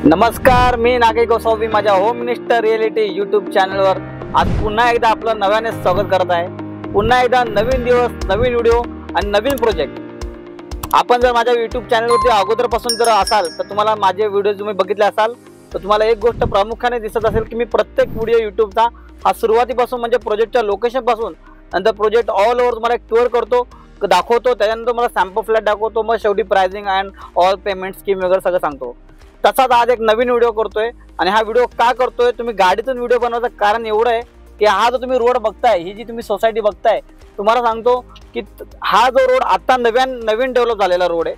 नमस्कार, मी नागेश गोसावी माझ्या home minister reality YouTube चॅनलवर आज पुन्हा एकदा आपलं नव्याने स्वागत करत आहे। पुन्हा एकदा नवीन दिवस, नवीन व्हिडिओ आणि नवीन प्रोजेक्ट। आपण जर माझ्या यूट्यूब चॅनलवरती अगोदरपासून जर असाल तर तुम्हाला माझे व्हिडिओ तुम्ही बघितले असाल तर तुम्हाला एक गोष्ट प्रामुख्याने दिसत असेल की मी प्रत्येक व्हिडिओ यूट्यूबचा हा सुरुवातीपासून म्हणजे प्रोजेक्टच्या लोकेशन पासून नंतर प्रोजेक्ट ऑल ओव्हर तुम्हाला एक टूर करतो, दाखवतो, त्यानंतर मला सॅम्पल फ्लॅट दाखवतो, मग शेवटी pricing and all payment scheme वगैरे सगळं सांगतो। तसाच आज एक नवीन व्हिडिओ करतोय आणि हा व्हिडिओ का करतोय, तुम्ही गाडीतून व्हिडिओ बनवायचं कारण एवढं आहे की हा जो तुम्ही रोड बघताय, ही जी तुम्ही सोसायटी बघताय, तुम्हाला सांगतो की हा जो रोड आता नवीन डेव्हलप झालेला रोड आहे।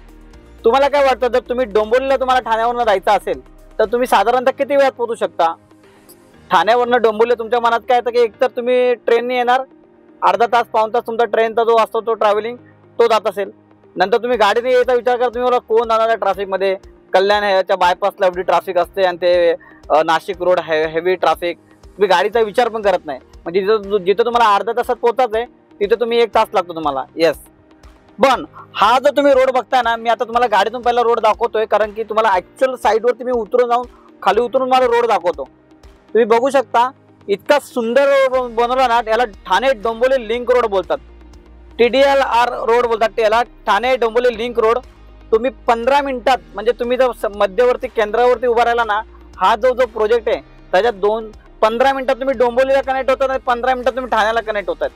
तुम्हाला काय वाटतं, जर तुम्ही डोंबिवलीला तुम्हाला ठाण्यावरून जायचं असेल तर तुम्ही साधारणतः किती वेळात पोहोचू शकता? ठाण्यावरून डोंबिवली तुमच्या मनात काय येतं की एकतर तुम्ही ट्रेनने येणार, अर्धा तास पाऊण तास तुमचा ट्रेनचा जो असतो तो ट्रॅव्हलिंग तो जात असेल, नंतर तुम्ही गाडीने यायचा विचार करा, तुम्ही मला कोण जाणार ट्रॅफिकमध्ये, कल्याण ह्याच्या बायपासला एवढी ट्रॅफिक असते आणि ते नाशिक रोड हेवी ट्रॅफिक, तुम्ही गाडीचा विचार पण करत नाही, म्हणजे जिथं तुम्हाला अर्धा तासात पोहोचायचं आहे तिथे तुम्ही 1 तास लागतो तुम्हाला। येस, पण हा जो तुम्ही रोड बघताय ना, मी आता तुम्हाला गाडीतून पहिला रोड दाखवतोय कारण की तुम्हाला ऍक्च्युअल साईडवरती मी उतरून जाऊन खाली उतरून मला रोड दाखवतो। तुम्ही बघू शकता इतका सुंदर रोड बनवला ना, याला ठाणे डोंबिवली लिंक रोड बोलतात, TDLR रोड बोलतात त्याला, ठाणे डोंबिवली लिंक रोड। तुम्ही 15 मिनिटात म्हणजे तुम्ही जर मध्यवर्ती केंद्रावरती उभा राहिला ना, हा जो प्रोजेक्ट आहे त्याच्यात 15 मिनिटात तुम्ही डोंबिवलीला कनेक्ट होतात आणि 15 मिनिटात तुम्ही ठाण्याला कनेक्ट होतात।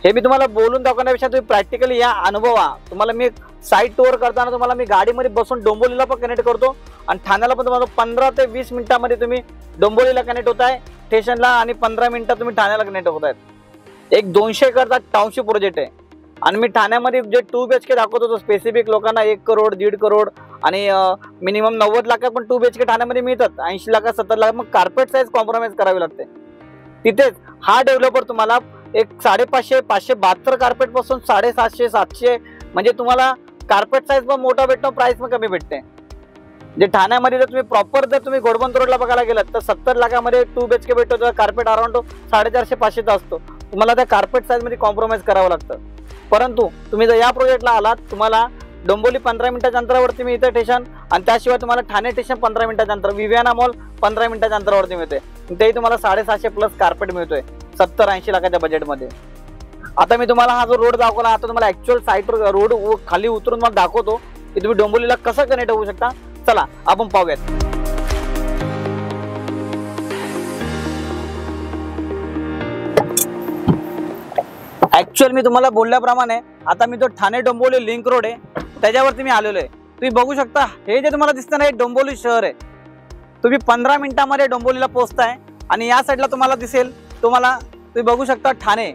हे मी तुम्हाला बोलून दाखवण्यापेक्षा तुम्ही प्रॅक्टिकली या अनुभवा। तुम्हाला मी साईट टूर करताना तुम्हाला मी गाडीमध्ये बसून डोंबिवलीला पण कनेक्ट करतो आणि ठाण्याला पण तुम्हाला 15 ते 20 मिनिटांमध्ये तुम्ही डोंबिवलीला कनेक्ट होताय स्टेशनला आणि 15 मिनिटात तुम्ही ठाण्याला कनेक्ट होतायत। एक 200 एकरचा टाउनशिप प्रोजेक्ट आहे आणि मी ठाण्यामध्ये जे 2 BHK दाखवतो तो स्पेसिफिक लोकांना 1 करोड 1.5 करोड आणि मिनिमम 90 लाखात पण 2 BHK ठाण्यामध्ये मिळतात, 80 लाखात 70 लाखात, मग कार्पेट साईज कॉम्प्रोमाइज करावी लागते। तिथेच हा डेव्हलपर तुम्हाला एक 550 572 कार्पेट पासून 750 700 म्हणजे तुम्हाला कार्पेट साईज पण मोठा भेटतो, प्राइस पण कमी भेटते। जे ठाण्यामध्ये जर तुम्ही प्रॉपर जर तुम्ही घोडबंदर रोडला बघायला गेलात तर 70 लाखामध्ये 2 BHK भेटतो, तर कार्पेट अराउंड 450 500 असतो। तुम्हाला त्या कार्पेट साईज मध्ये कॉम्प्रोमाइज करावं लागतं। परंतु तुम्ही जर या प्रोजेक्टला आलात, तुम्हाला डोंबिवली 15 मिनिटाच्या अंतरावरती मी इथे स्टेशन आणि त्याशिवाय तुम्हाला ठाणे स्टेशन 15 मिनिटाच्या अंतर, विवियाना मॉल 15 मिनिटाच्या अंतरावरती मिळते, तेही तुम्हाला 750 प्लस कार्पेट मिळतोय 70-80 लाखाच्या बजेटमध्ये। आता मी तुम्हाला हा जो रोड दाखवला, आता तुम्हाला ऍक्च्युअल साईटवर रोड खाली उतरून मला दाखवतो की तुम्ही डोंबिवलीला कसं कनेक्ट होऊ शकता। चला आपण पाहूयात। ऍक्च्युअल मी तुम्हाला बोलल्याप्रमाणे आता मी तो ठाणे डोंबिवली लिंक रोड आहे त्याच्यावरती मी आलेलो आहे। तुम्ही बघू शकता हे जे तुम्हाला दिसतं ना, हे डोंबिवली शहर आहे। तुम्ही 15 मिनिटांमध्ये डोंबिवलीला पोहोचताय आणि या साईडला तुम्हाला दिसेल, तुम्ही बघू शकता ठाणे,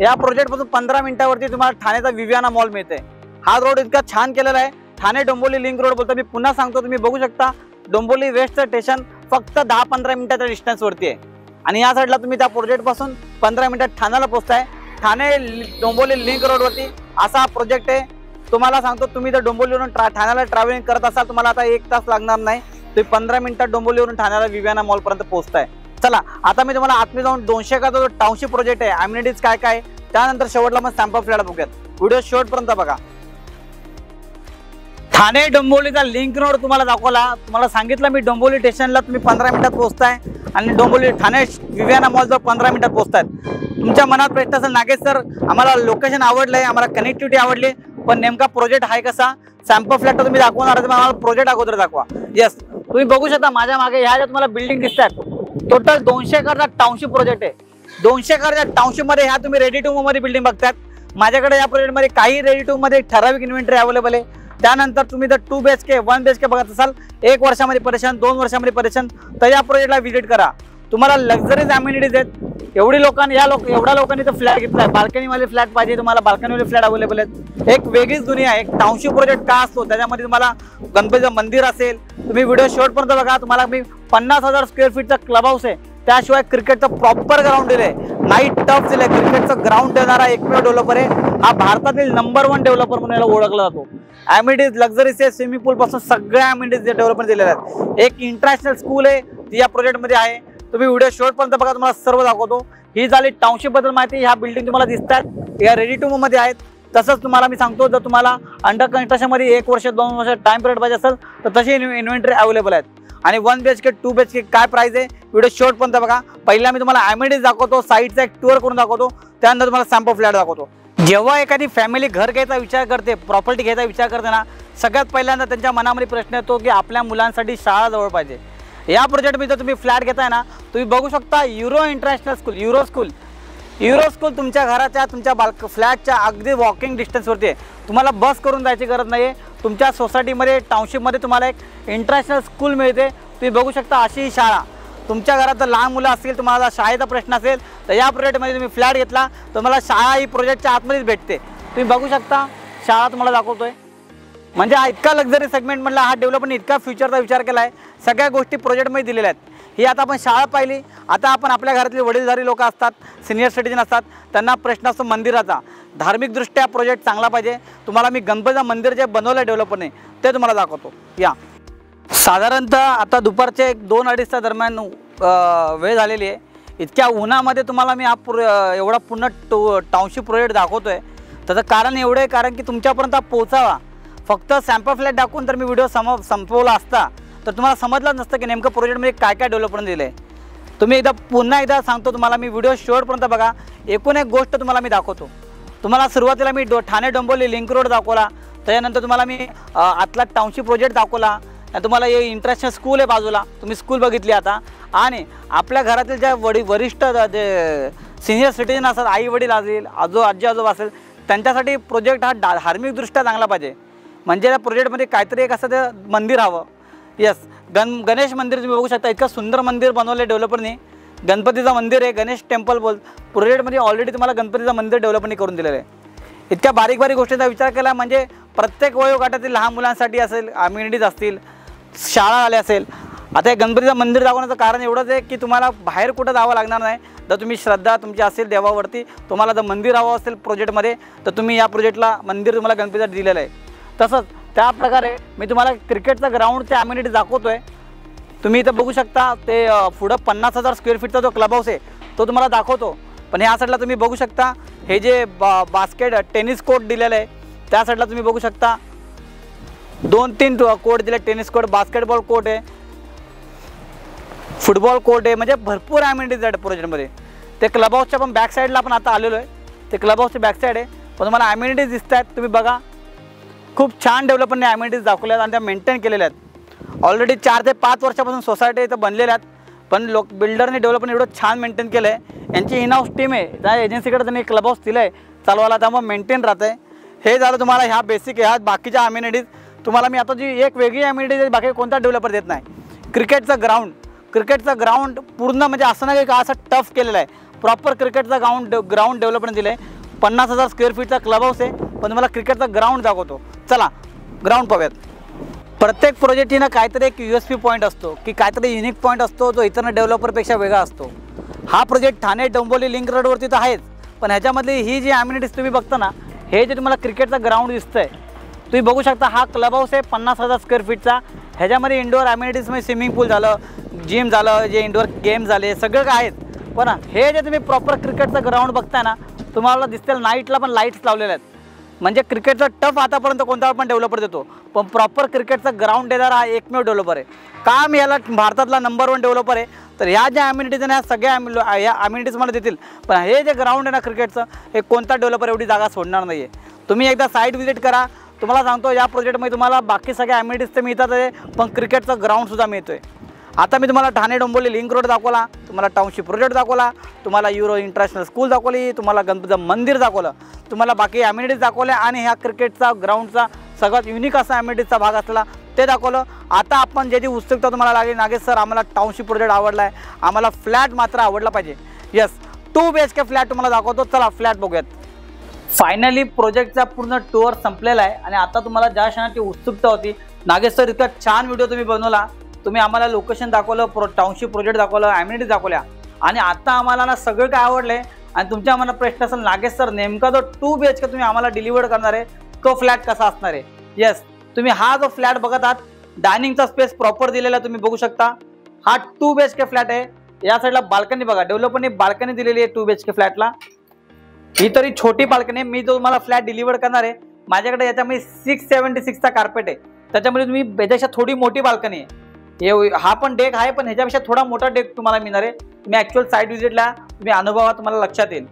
या प्रोजेक्ट पासून 15 मिनिटावरती तुम्हाला ठाण्याचा विवियाना मॉल मिळते। हा रोड इतका छान केलेला आहे, ठाणे डोंबिवली लिंक रोड बोलतो। मी पुन्हा सांगतो, तुम्ही बघू शकता डोंबिवली वेस्टचं स्टेशन फक्त 10-15 मिनिटाच्या डिस्टन्सवरती आहे आणि या साईडला तुम्ही त्या प्रोजेक्ट पासून 15 मिनिटात ठाण्याला पोहोचताय। ठाणे डोंबिवली लिंक रोडवरती असा हा प्रोजेक्ट आहे। तुम्हाला सांगतो, तुम्ही जर डोंबिवलीवरून ठाण्याला ट्रॅव्हलिंग करत असाल, तुम्हाला आता 1 तास लागणार नाही, तुम्ही 15 मिनिटात डोंबिवलीवरून ठाण्याला विवियाना मॉलपर्यंत पोहोचताय। चला आता मी तुम्हाला आतमध्ये जाऊन 200 का जो टाउनशिप प्रोजेक्ट आहे, अम्युनिटीज काय काय, त्यानंतर शेवटला मग सॅम्पल फ्लॅट बघूयात। व्हिडिओ शेवटपर्यंत बघा। ठाणे डोंबिवलीचा लिंक रोड तुम्हाला दाखवला, तुम्हाला सांगितलं मी डोंबिवली स्टेशनला तुम्ही 15 मिनिटात पोहोचताय आणि डोंबिवली ठाणे विवियाना मॉलजवळ 15 मिनिटात पोहोचतायत। तुमच्या मनात प्रश्न असेल, नागेश सर आम्हाला लोकेशन आवडलंय, आम्हाला कनेक्टिव्हिटी आवडली, पण नेमका प्रोजेक्ट आहे कसा? सॅम्पल फ्लॅट तुम्ही दाखवणार तर आम्हाला प्रोजेक्ट अगोदर दाखवा। येस, तुम्ही बघू शकता माझ्या मागे ह्या ज्या तुम्हाला बिल्डिंग दिसतात, टोटल 200 एकरचा टाउनशिप प्रोजेक्ट आहे। 200 एकरच्या टाउनशिप मध्ये ह्या तुम्ही रेडी टू मूव मध्ये बिल्डिंग बघतात। माझ्याकडे या प्रोजेक्ट मध्ये काही रेडी टू मध्ये ठराविक इन्व्हेंटरी अवेलेबल आहे। त्यानंतर तुम्ही जर 2 BHK 1 BHK बघत असाल, 1 वर्षामध्ये परेशान, 2 वर्षामध्ये परेशान, तर या प्रोजेक्टला व्हिजिट करा। तुम्हाला लक्झरीज अम्युनिटीज आहेत। एवढ्या लोकांनी तर फ्लॅट घेतलाय, बाल्कनीवाले फ्लॅट पाहिजे तुम्हाला, बाल्कनीवाले फ्लॅट अवेलेबल आहेत। एक वेगळीच दुनिया आहे। एक टाउनशिप प्रोजेक्ट का असतो, त्याच्यामध्ये तुम्हाला गणपतीचं मंदिर असेल, तुम्ही व्हिडिओ शेवटपर्यंत बघा। तुम्हाला मी 50,000 स्क्वेअर फीटचा क्लब हाऊस आहे, त्याशिवाय क्रिकेटचं प्रॉपर ग्राउंड दिलंय, नाईट टफ दिलंय, क्रिकेटचं ग्राउंड देणारा एकमेव डेव्हलपर आहे हा, भारतातील नंबर 1 डेव्हलपर म्हणून याला ओळखला जातो। अम्युनिटीज लक्झरीज आहे, स्विमिंग पूल पासून सगळ्या अम्युनिटीज डेव्हलपमेंट दिलेल्या आहेत। एक इंटरनॅशनल स्कूल आहे ती या प्रोजेक्टमध्ये आहे। तुम्ही व्हिडिओ शेवटपर्यंत बघा, तुम्हाला सर्व दाखवतो। ही झाली टाउनशिप बद्दल माहिती। ह्या बिल्डिंग तुम्हाला दिसतात, या रेडी टू मूव मध्ये आहेत। तसंच तुम्हाला मी सांगतो, जर तुम्हाला अंडर कन्स्ट्रक्शनमध्ये 1 वर्ष 2 वर्ष टाइम पिरियड पाहिजे असेल तर तशी इन्व्हेंटरी अवेलेबल आहेत. आणि 1 BHK 2 BHK काय प्राइस आहे व्हिडिओ शेवटपर्यंत बघा. पहिला मी तुम्हाला ॲम्युनिटीज दाखवतो, साईटचा एक टूर करून दाखवतो, त्यानंतर तुम्हाला सॅम्पल फ्लॅट दाखवतो. जेव्हा एखादी फॅमिली घर घ्यायचा विचार करते, प्रॉपर्टी घ्यायचा विचार करते ना, सगळ्यात पहिल्यांदा त्यांच्या मनामध्ये प्रश्न येतो की आपल्या मुलांसाठी शाळा जवळ पाहिजे. या प्रोजेक्टमध्ये जर तुम्ही फ्लॅट घेताय ना, तुम्ही बघू शकता euro international school, euro school तुमच्या घराच्या, तुमच्या फ्लॅटच्या अगदी वॉकिंग डिस्टन्सवरती आहे. तुम्हाला बस करून जायची गरज नाही आहे. तुमच्या सोसायटीमध्ये, टाउनशिपमध्ये तुम्हाला एक इंटरनॅशनल स्कूल मिळते. तुम्ही बघू शकता अशी शाळा. तुमच्या घरात जर लहान मुलं असतील, तुम्हाला शाळेचा प्रश्न असेल तर या प्रोजेक्टमध्ये तुम्ही फ्लॅट घेतला तर तुम्हाला शाळा ही प्रोजेक्टच्या आतमध्येच भेटते. तुम्ही बघू शकता शाळा तुम्हाला दाखवतोय. म्हणजे हा इतका लक्झरी सेगमेंटमधला हा डेव्हलपरने इतका फ्युचरचा विचार केला आहे. सगळ्या गोष्टी प्रोजेक्टमध्ये दिलेल्या आहेत. ही आता आपण शाळा पाहिली. आता आपण आपल्या घरातले वडीलधारी लोक असतात, सिनियर सिटीजन असतात, त्यांना प्रश्न असतो मंदिराचा. धार्मिकदृष्ट्या प्रोजेक्ट चांगला पाहिजे. तुम्हाला मी गणपतीचं मंदिर जे बनवलं डेव्हलपरने ते तुम्हाला दाखवतो. या साधारणतः आता दुपारचे 2-2:30च्या दरम्यान वेळ झालेली आहे. इतक्या उन्हामध्ये तुम्हाला मी हा एवढा पूर्ण टाउनशिप प्रोजेक्ट दाखवतोय. त्याचं कारण एवढं आहे, कारण की तुमच्यापर्यंत पोहोचावा. फक्त सॅम्पल फ्लॅट दाखवून तर मी व्हिडिओ संपवला असता तर तुम्हाला समजलं नसतं की नेमकं प्रोजेक्टमध्ये काय काय डेव्हलपमेंट दिलं आहे. तुम्ही पुन्हा एकदा सांगतो तुम्हाला, मी व्हिडिओ शेवटपर्यंत बघा. एकूण एक गोष्ट तुम्हाला मी दाखवतो. तुम्हाला सुरुवातीला मी ठाणे डोंबिवली लिंक रोड दाखवला, त्याच्यानंतर तुम्हाला मी आतला टाउनशिप प्रोजेक्ट दाखवला, तुम्हाला हे इंटरनॅशनल स्कूल आहे बाजूला, तुम्ही स्कूल बघितली आता. आणि आपल्या घरातील ज्या वरिष्ठ जे सिनियर सिटीजन असतात, आई वडील असेल, आजी आजोबा असेल, त्यांच्यासाठी प्रोजेक्ट हा धार्मिकदृष्ट्या चांगला पाहिजे. म्हणजे त्या प्रोजेक्टमध्ये काहीतरी एक असं ते मंदिर हवं. यस, गणेश मंदिर तुम्ही बघू शकता. इतकं सुंदर मंदिर बनवलं डेव्हलपरने. गणपतीचं मंदिर आहे, गणेश टेम्पल प्रोजेक्टमध्ये ऑलरेडी तुम्हाला गणपतीचं मंदिर डेव्हलपरने करून दिलेलं आहे. इतक्या बारीक बारीक गोष्टींचा विचार केला. म्हणजे प्रत्येक वयोगटातील लहान मुलांसाठी असेल, अम्युनिटीज असतील, शाळा आल्या असेल. आता हे गणपतीचं मंदिर दाखवण्याचं कारण एवढंच आहे की तुम्हाला बाहेर कुठं जावं लागणार नाही. जर तुम्ही श्रद्धा तुमची असेल देवावरती, तुम्हाला जर मंदिर हवं असेल प्रोजेक्टमध्ये, तर तुम्ही या प्रोजेक्टला मंदिर तुम्हाला गणपतीचं दिलेलं आहे. तसंच त्या प्रकारे मी तुम्हाला क्रिकेटचं ग्राउंडचे अम्युनिटीज दाखवतोय. तुम्ही इथं बघू शकता. ते पुढं 50,000 स्क्वेअर फीटचा जो क्लब हाऊस आहे तो तुम्हाला दाखवतो. पण ह्या साईडला तुम्ही बघू शकता हे जे बास्केट टेनिस कोर्ट दिलेलं आहे, त्या साईडला तुम्ही बघू शकता 2-3 कोर्ट दिले. टेनिस कोर्ट, बास्केटबॉल कोर्ट आहे, फुटबॉल कोर्ट आहे. म्हणजे भरपूर ॲम्युनिटीज आहेत प्रोजेक्टमध्ये. ते क्लब हाऊसच्या पण बॅक साईडला आपण आता आलेलो आहे. ते क्लब हाऊसची बॅक साईड आहे. पण तुम्हाला ॲम्युनिटीज दिसत आहेत, तुम्ही बघा. खूप छान डेव्हलपरने ॲम्युनिटीज दाखवल्या आहेत आणि त्या मेंटेन केलेल्या आहेत. ऑलरेडी 4 ते 5 वर्षापासून सोसायटी इथं बनलेल्या आहेत. पण बिल्डरने डेव्हलपरने एवढं छान मेंटेन केलं आहे. यांची इन हाऊस टीम आहे, त्या एजन्सीकडे त्यांनी क्लब हाऊस दिलं आहे चालवायला, त्यामुळे मेंटेन राहतं आहे. हे झालं तुम्हाला ह्या बेसिक, ह्या बाकीच्या ॲम्युनिटीज. तुम्हाला मी आता जी एक वेगळी ॲम्युनिटीज बाकी कोणता डेव्हलपर देत नाही. क्रिकेटचं ग्राउंड पूर्ण म्हणजे असं नाही का असं टफ केलेलं आहे. प्रॉपर क्रिकेटचा ग्राउंड डेव्हलपमेंट दिलं आहे. 50,000 स्क्वेअर फीटचा क्लब हाऊस आहे. पण तुम्हाला क्रिकेटचा ग्राउंड दाखवतो. चला ग्राउंड पाहूयात. प्रत्येक प्रोजेक्टनं काहीतरी एक USP पॉईंट असतो की काहीतरी युनिक पॉईंट असतो जो इतर डेव्हलपरपेक्षा वेगळा असतो. हा प्रोजेक्ट ठाणे डोंबिवली लिंक रोडवरती तर आहेच, पण ह्याच्यामधली ही जी ॲम्युनिटीज तुम्ही बघता ना, हे जे तुम्हाला क्रिकेटचं ग्राउंड दिसतंय, तुम्ही बघू शकता. हा क्लब हाऊस आहे 50,000 स्क्वेअर फीटचा. ह्याच्यामध्ये इंडोअर ॲम्युनिटीजमध्ये स्विमिंग पूल झालं, जिम झालं, जे इंडोअर गेम झाले, सगळं काय आहेत. पण हे जे तुम्ही प्रॉपर क्रिकेटचं ग्राउंड बघताय ना, तुम्हाला दिसतील नाईटला पण लाईट्स लावलेल्या आहेत. म्हणजे क्रिकेटचा टफ आतापर्यंत कोणता पण डेव्हलपर देतो, पण प्रॉपर क्रिकेटचा ग्राउंड देणारा हा एकमेव डेव्हलपर आहे. का मी याला भारतातला नंबर 1 डेव्हलपर आहे, तर ह्या ज्या ॲम्युनिटीज आहेत, ह्या सगळ्या या ॲम्युनिटीज मला देतील. पण हे जे ग्राउंड आहे ना क्रिकेटचं, हे कोणता डेव्हलपर एवढी जागा सोडणार नाही आहे. तुम्ही एकदा साईट व्हिजिट करा. तुम्हाला सांगतो या प्रोजेक्टमध्ये तुम्हाला बाकी सगळ्या ॲम्युनिटीज तर मिळतात आहे, पण क्रिकेटचं ग्राउंडसुद्धा मिळतो आहे. आता मी तुम्हाला ठाणे डोंबिवली लिंक रोड दाखवला, तुम्हाला टाउनशिप प्रोजेक्ट दाखवला, तुम्हाला युरो इंटरनॅशनल स्कूल दाखवली, तुम्हाला गणपतीचं मंदिर दाखवलं, तुम्हाला बाकी ॲम्युनिटीज दाखवल्या आणि ह्या क्रिकेटचा ग्राउंडचा सगळ्यात युनिक असा ॲम्युनिटीजचा भाग असला ते दाखवलं. आता आपण ज्याची उत्सुकता तुम्हाला लागली, नागेश सर आम्हाला टाउनशिप प्रोजेक्ट आवडला आहे, आम्हाला फ्लॅट मात्र आवडला पाहिजे. यस, 2 BHK फ्लॅट तुम्हाला दाखवतो. चला फ्लॅट बघूयात. फायनली प्रोजेक्टचा पूर्ण टूर संपलेला आहे आणि आता तुम्हाला ज्या क्षणाची उत्सुकता होती, नागेश सर इतका छान व्हिडिओ तुम्ही बनवला, तुम्ही आम्हाला लोकेशन दाखवलं, टाउनशिप प्रोजेक्ट दाखवलं, ॲम्युनिटीज दाखवल्या आणि आता आम्हाला ना सगळं काय आवडले. आणि तुमच्या आम्हाला प्रश्न असेल, नागेश सर नेमका जो 2 BHK तुम्ही आम्हाला डिलिव्हर करणार आहे तो फ्लॅट कसा असणार आहे. येस, तुम्ही हा जो फ्लॅट बघत आहात, डायनिंगचा स्पेस प्रॉपर दिलेला तुम्ही बघू शकता. हा 2 BHK फ्लॅट आहे. या साईडला बाल्कनी बघा, डेव्हलपरने बाल्कनी दिलेली आहे 2 BHK फ्लॅटला. ही तरी छोटी बाल्कनी आहे। मी जो तुम्हाला फ्लॅट डिलिव्हर करणार आहे माझ्याकडे याच्यामध्ये 676 चा कार्पेट आहे, त्याच्यामध्ये तुम्ही याच्यापेक्षा थोडी मोठी बाल्कनी आहे। हा पण डेक आहे पण ह्याच्यापेक्षा थोडा मोठा डेक तुम्हाला मिळणार आहे। तुम्ही ऍक्च्युअल साईट व्हिजिटला तुम्ही अनुभवा, तुम्हाला लक्षात येईल।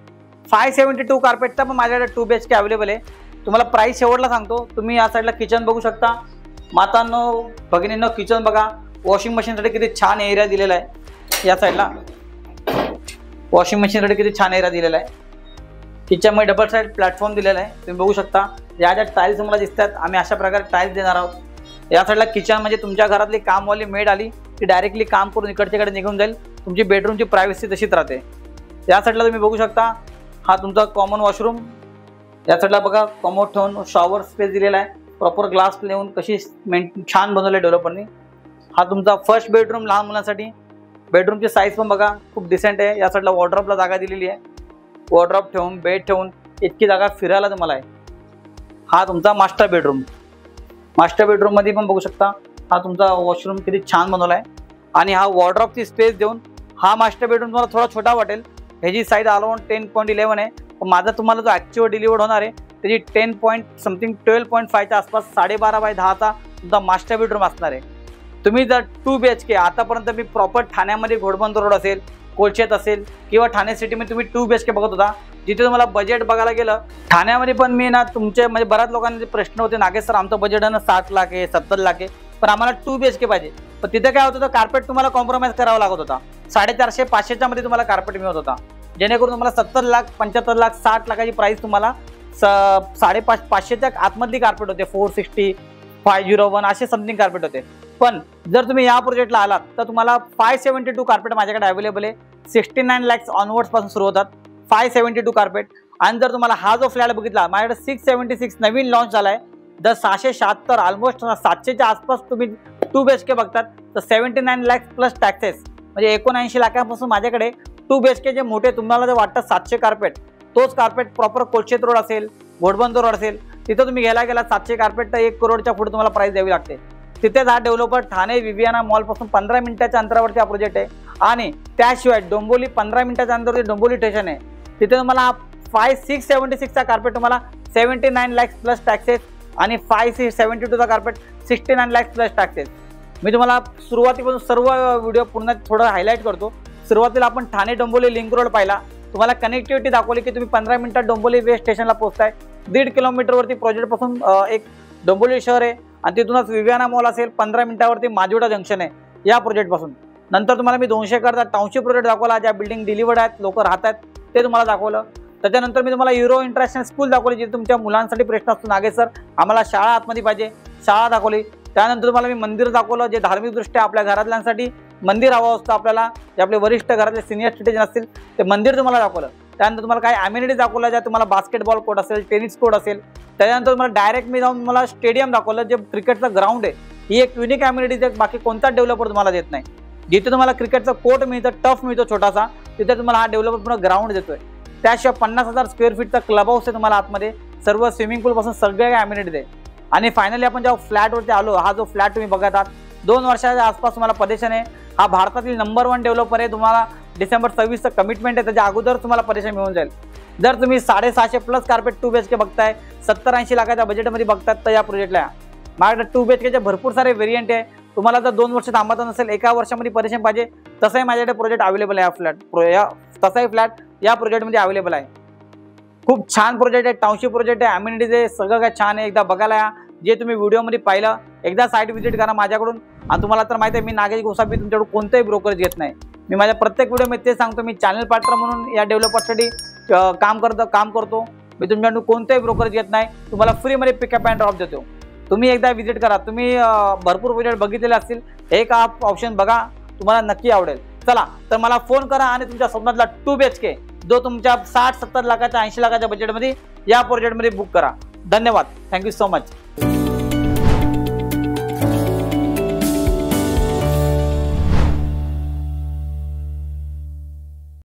572 कार्पेटचा पण माझ्याकडे 2 BHK अवेलेबल आहे। तुम्हाला प्राइस शेवटला सांगतो। तुम्ही या साईडला किचन बघू शकता, मातांनो भगिनींनो किचन बघा, वॉशिंग मशीनसाठी किती छान एरिया दिलेला आहे। या साईडला वॉशिंग मशीनसाठी किती छान एरिया दिलेला आहे। किचनमध्ये डबल साइड प्लॅटफॉर्म दिलेला आहे, तुम्ही बघू शकता। या ज्या टाइल्स तुम्हाला दिसतात आम्ही अशा प्रकारे टाइल्स देणार आहोत। या साईडला किचन म्हणजे तुमच्या घरातली कामवाली मेड आली ती डायरेक्टली काम करून इकडच्याकडे निघून जाईल, तुमची बेडरूमची प्रायव्हसी तशीच राहते। या साईडला तुम्ही बघू शकता हा तुमचा कॉमन वॉशरूम। या साईडला बघा कमोड ठेवून शॉवर स्पेस दिलेला आहे, प्रॉपर ग्लास लावून कशी छान बनवले डेव्हलपरनी। हा तुमचा फर्स्ट बेडरूम लहान मुलांसाठी। बेडरूमची साईज पण बघा खूप डिसेंट आहे। या साईडला वॉर्डरोबला जागा दिलेली आहे, वॉर्डरोब ठेवून बेड ठेवून इतकी जागा फिरायला तुम्हाला आहे। हा तुमचा मास्टर बेडरूम। मास्टर बेडरूम मध्ये पण बघू शकता हा तुमचा वॉशरूम किती छान बनवला आहे आणि हा वॉर्डरोबची स्पेस देऊन हा मास्टर बेडरूम तुम्हाला थोडा छोटा वाटेल। ह्याची साईज अराउंड 10.11 आहे, पण माझा तुम्हाला जो ॲक्च्युअल डिलिव्हर्ड होणार आहे त्याची 12.5च्या आसपास 12.5 बाय 10चा तुमचा मास्टर बेडरूम असणार आहे। तुम्ही जर 2 BHK आतापर्यंत मी प्रॉपर ठाण्यामध्ये घोडबंदर रोड असेल, कोलशेत असेल किंवा ठाणे सिटीमध्ये तुम्ही 2 BHK बघत होता, जिथे तुम्हाला बजेट बघायला गेलं ठाण्यामध्ये पण मी ना तुमचे म्हणजे बऱ्याच लोकांचे प्रश्न होते, नागेश सर आमचं बजेट आहे ना 60 लाख आहे 70 लाख आहे, पण आम्हाला 2 BHK पाहिजे। पण तिथे काय होत होतं, कार्पेट तुम्हाला कॉम्प्रोमाइज करावा लागत होता। 450-500च्या मध्ये तुम्हाला कार्पेट मिळत होता, जेणेकरून तुम्हाला 70 लाख 75 लाख 60 लाखाची प्राइस तुम्हाला 550-500च्या आतमधली कार्पेट होते। 460 501 असे समथिंग कार्पेट होते। पण जर तुम्ही या प्रोजेक्टला आलात तर तुम्हाला 572 कार्पेट माझ्याकडे अवेलेबल आहे। 69 lakhs ऑनवर्ड्स पासून सुरू होतात 572 कार्पेट। आणि जर तुम्हाला हा जो फ्लॅट बघितला माझ्याकडे 676 नवीन लॉन्च झाला आहे, जर 676 ऑलमोस्ट 700च्या आसपास तुम्ही 2 BHK बघतात तर 79 lakhs प्लस टॅक्सेस म्हणजे 79 लाखांपासून माझ्याकडे 2 BHK जे मोठे तुम्हाला जर वाटतं 700 कार्पेट, तोच कार्पेट प्रॉपर कोलशेत रोड असेल, घोडबंदर रोड असेल, तिथं तुम्ही घ्यायला गेला 700 कार्पेट तर 1 करोडच्या पुढे तुम्हाला प्राइस द्यावी लागते। तिथेच हा डेव्हलपर ठाणे विवियाना मॉल पासून 15 मिनिटाच्या अंतरावरती हा प्रोजेक्ट आहे। आणि त्याशिवाय डोंबिवली 15 मिनिटाच्या अंतरावरती डोंबिवली स्टेशन आहे, तिथे तुम्हाला 676 चा कार्पेट तुम्हाला 79 lakhs प्लस टॅक्सेस आणि 572 चा कार्पेट 69 lakhs प्लस टॅक्सेस। मी तुम्हाला सुरुवातीपासून सर्व व्हिडिओ पुन्हा थोडं हायलाइट करतो। सुरुवातीला आपण ठाणे डोंबिवली लिंक रोड पाहिला, तुम्हाला कनेक्टिव्हिटी दाखवली की तुम्ही 15 मिनिटात डोंबिवली वेस्ट स्टेशनला पोहोचताय। 1.5 किलोमीटरवरती प्रोजेक्ट पासून एक डोंबिवली शहर आहे आणि तिथूनच विवियाना मॉल असेल, 15 मिनिटावरती माजिवडा जंक्शन आहे या प्रोजेक्ट पासून। नंतर तुम्हाला मी 200 करता टाउनशिप प्रोजेक्ट दाखवला, ज्या बिल्डिंग डिलिव्हर्ड आहेत, लोक राहतात ते तुम्हाला दाखवलं। त्याच्यानंतर मी तुम्हाला युरो इंटरनॅशनल स्कूल दाखवली, जिथे तुमच्या मुलांसाठी प्रश्न असतो नागेश सर आम्हाला शाळा आतमध्ये पाहिजे, शाळा दाखवली। त्यानंतर तुम्हाला मी मंदिर दाखवलं, जे धार्मिकदृष्ट्या आपल्या घरातल्यांसाठी मंदिर हवं असतं आपल्याला, जे आपले वरिष्ठ घरातले सिनियर सिटीजन असतील ते मंदिर तुम्हाला दाखवलं। त्यानंतर तुम्हाला काही अम्युनिटी दाखवल्या, ज्या तुम्हाला बास्केटबॉल कोर्ट असेल, टेनिस कोर्ट असेल। त्यानंतर तुम्हाला डायरेक्ट मी जाऊन मला स्टेडियम दाखवलं, जे क्रिकेटचं ग्राउंड आहे। ही एक युनिक अम्युनिटी आहे, बाकी कोणता डेव्हलपर तुम्हाला देत नाही। जिथे तुम्हाला क्रिकेटचं कोर्ट मिळतं, टफ मिळतो छोटासा, तिथे तुम्हाला हा डेव्हलपर पूर्ण ग्राउंड देतोय। त्याशिवाय 50,000 स्क्वेअर फीटचा क्लब हाऊस आहे तुम्हाला आतमध्ये, सर्व स्विमिंग पूल पासून सगळे अम्युनिटी आहे। आणि फायनली आपण जेव्हा फ्लॅटवरती आलो, हा जो फ्लॅट तुम्ही बघत आहात 2 वर्षाच्या आसपास तुम्हाला परेशान आहे। हा भारतातील नंबर 1 डेव्हलपर आहे, तुम्हाला डिसेंबर 26चं कमिटमेंट आहे, त्याच्या अगोदर तुम्हाला परेशान मिळून जाईल। जर तुम्ही 650 प्लस कार्पेट 2 BHK बघताय, 70-80 लाखाच्या बजेटमध्ये बघतात तर या प्रोजेक्टला माझ्याकडे 2 BHKचे भरपूर सारे व्हेरियंट आहे। तुम्हाला जर 2 वर्ष थांबायचं नसेल, 1 वर्षामध्ये परेशान पाहिजे, तसंही माझ्याकडे प्रोजेक्ट अवेलेबल आहे। तसाही फ्लॅट या प्रोजेक्टमध्ये अवेलेबल आहे। खूप छान प्रोजेक्ट आहे, टाउनशिप प्रोजेक्ट आहे, अम्युनिटीज आहे, सगळं काय छान आहे। एकदा बघायला या, जे तुम्ही व्हिडिओमध्ये पाहिलं एकदा साईट व्हिजिट करा माझ्याकडून। आणि तुम्हाला तर माहिती आहे मी नागेश गोसावी तुमच्याकडून कोणतंही ब्रोकरेज घेत नाही। मी माझ्या प्रत्येक व्हिडिओमध्ये ते सांगतो, मी चॅनल पार्टनर म्हणून या डेव्हलपरसाठी काम करतो। मी तुमच्याकडून कोणतंही ब्रोकरेज घेत नाही, तुम्हाला फ्रीमध्ये पिकअप अँड ड्रॉप देतो। तुम्ही एकदा व्हिजिट करा, तुम्ही भरपूर प्रोजेक्ट बघितलेले असतील, एक ऑप्शन बघा, तुम्हाला नक्की आवडेल। चला तर मला फोन करा आणि तुमच्या स्वप्नातला 2 BHK जो तुमच्या 60-70 लाखाच्या 80 लाखाच्या बजेटमध्ये या प्रोजेक्टमध्ये बुक करा। धन्यवाद, थँक्यू सो मच।